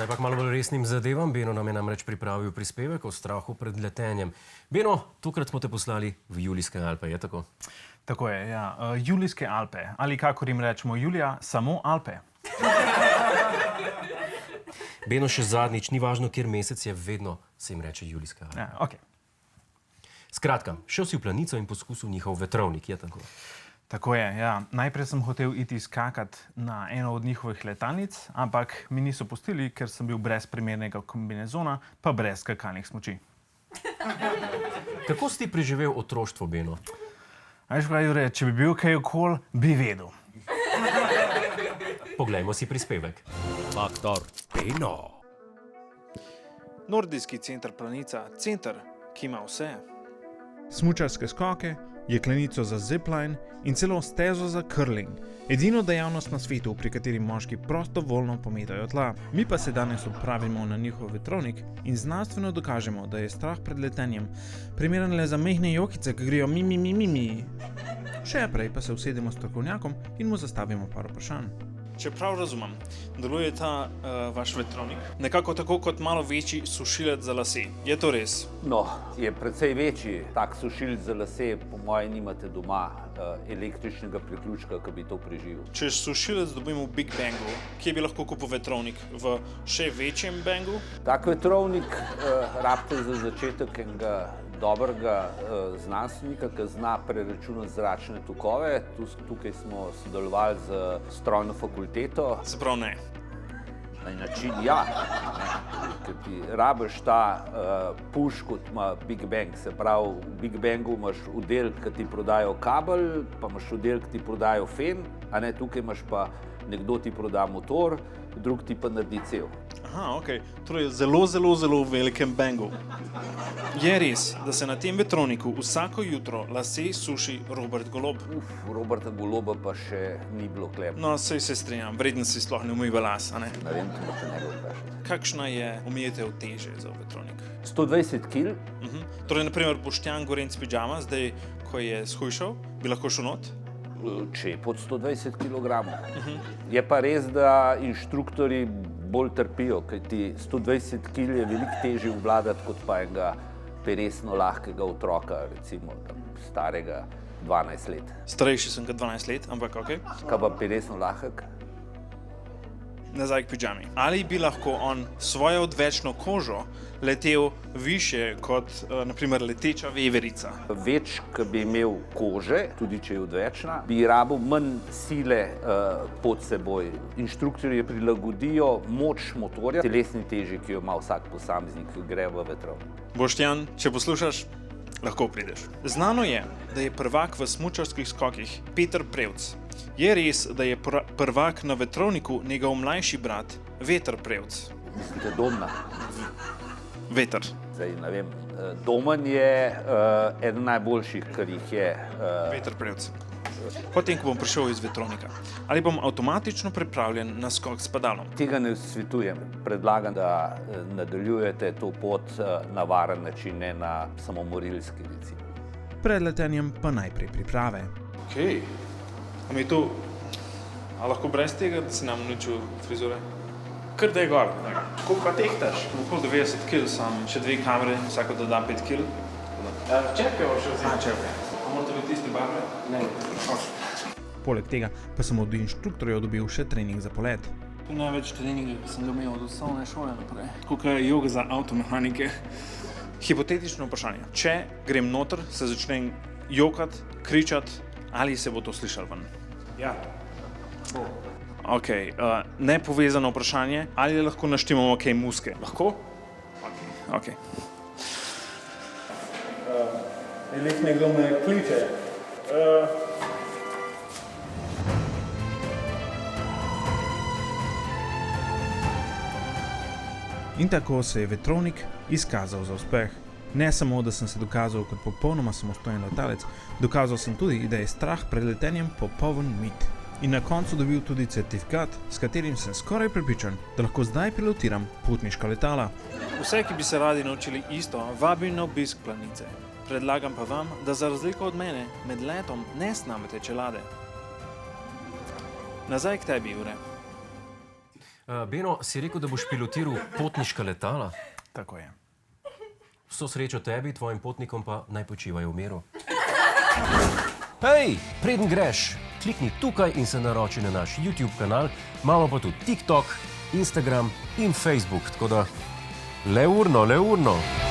Zdaj pa k malo bolj resnim zadevam. Beno nam je namreč pripravil prispevek o strahu pred letenjem. Beno, tokrat smo te poslali v Julijske Alpe, je tako? Tako je, ja. Julijske Alpe, ali kakor jim rečemo Julija, samo Alpe. Beno, še zadnjič, ni važno, kjer mesec je, vedno se jim reče Julijske Alpe. Ja, ok. Skratka, šel si v planico in poskusil njihov vetrovnik, je tako? Tako je, ja. Najprej sem hotel iti skakat na eno od njihovih letalnic, ampak mi niso pustili, ker sem bil brez primernega kombinezona, pa brez skakalnih smuči. Kako si ti preživel otroštvo, Beno? A veš kaj, Jure, če bi bil kaj okol, bi vedel. Poglejmo si prispevek. Faktor Beno. Nordijski center Planica, center, ki ima vse. Smučarske skoke, jeklenico za zipline in celo stezo za curling. Edino dejavnost na svetu, pri kateri moški prostovoljno pometajo tla. Mi pa se danes odpravimo na njihov vetrovnik in znanstveno dokažemo, da je strah pred letenjem primeren le za majhne jokice, ki grejo mi. Še prej pa se usedemo s strokovnjakom in mu zastavimo par vprašanj. Če prav razumem, deluje ta vaš vetrovnik nekako tako kot malo večji sušilec za lase. Je to res? No, je precej večji. Tak sušilec za lase, po moje, nimate doma električnega priključka, ki bi to preživel. Če sušilec dobimo v Big Bangu, kje bi lahko kupil vetrovnik? V še večjem Bangu? Tak vetrovnik rabite za začetek enega dobrega znanstvenika, ki zna preračunati zračne tokove. Tukaj smo sodelovali z strojno fakulteto. Se pravi ne. Na način ja, ker ti rabiš ta push, kot ima Big Bang. Se pravi, v Big Bangu imaš oddelek, ki ti prodajo kabel, pa imaš oddelek, ki ti prodajo fen, a ne, tukaj imaš pa nekdo ti proda motor, drug ti pa naredi cev. Aha, ok. Torej zelo velikem Bangu. Je res, da se na tem vetrovniku vsako jutro lase suši Robert Golob? Roberta Goloba pa še ni bilo klep. No, saj se strinjam, vreden si sploh ne umiva las, a ne? Ne vem, če morate njega vprašati. Kakšna je omejitev teže za vetrovnik? 120 kg. Torej, naprimer, Boštjan Gorenc pidžama, zdaj, ko je shujšal, bi lahko šel not? Če je pod 120 kg. Je pa res, da inštruktorji bolj trpijo, kajti 120 kg je veliko težje obvladati kot pa enega peresno lahkega otroka, recimo starega 12 let. Starejši sem kot 12 let, ampak ok. Kaj pa peresno lahek? Nazaj k pidžami. Ali bi lahko on svojo odvečno kožo letel više kot, naprimer, leteča veverica? Več, ki bi imel kože, tudi če je odvečna, bi rabil manj sile pod seboj. Inštruktorji prilagodijo moč motorja telesni teži, ki jo ima vsak posameznik, ki gre v vetrovnik. Boštjan, če poslušaš, lahko prideš. Znano je, da je prvak v smučarskih skokih Peter Prevc. Je res, da je prvak na vetrovniku njegov mlajši brat Veter Prevc? Mislite Domna? Veter. Zdaj, ne vem, Domen je eden najboljših, kar jih je. Veter Prevc. Potem, ko bom prišel iz vetrovnika, ali bom avtomatično pripravljen na skok s padalom? Tega ne svetujem. Predlagam, da nadaljujete to pot na varen način, ne na samomorilski recimo. Pred letenjem pa najprej priprave. Okej. A mi to, a lahko brez tega, da si nam uničil frizure? Kar da je gor. Koliko pa tehtaš? Okoli 90 kg sam, še 2 kamere, vsako doda 5 kg. Čepke boš še vzeti? Čepke. A morate biti tiste barve? Ne. Poleg tega pa sem od inštruktorjev dobil še trening za polet. Tu največ treninga sem ga imel od osnovne šole naprej. Koliko je joga za avtomehanike. Hipotetično vprašanje. Če grem noter, se začnem jokat, kričat, ali se bo to slišalo ven? Ja. Ok, nepovezano vprašanje, ali lahko naštimamo kaj muske? Lahko? Ok. Nekdo me kliče. In tako se je vetrovnik izkazal za uspeh. Ne samo, da sem se dokazal kot popolnoma samostojen letalec, dokazal sem tudi, da je strah pred letenjem popoln mit. In na koncu dobil tudi certifikat, s katerim sem skoraj prepričan, da lahko zdaj pilotiram potniška letala. Vse, ki bi se radi naučili isto, vabim na obisk Planice. Predlagam pa vam, da za razliko od mene med letom ne snamete čelade. Nazaj k tebi, Jure. Beno, si rekel, da boš pilotiral potniška letala? Tako je. Vso srečo tebi, tvojim potnikom pa naj počivajo v miru. Hej, preden greš, klikni tukaj in se naroči na naš YouTube kanal, imamo pa tudi TikTok, Instagram in Facebook, tako da le urno.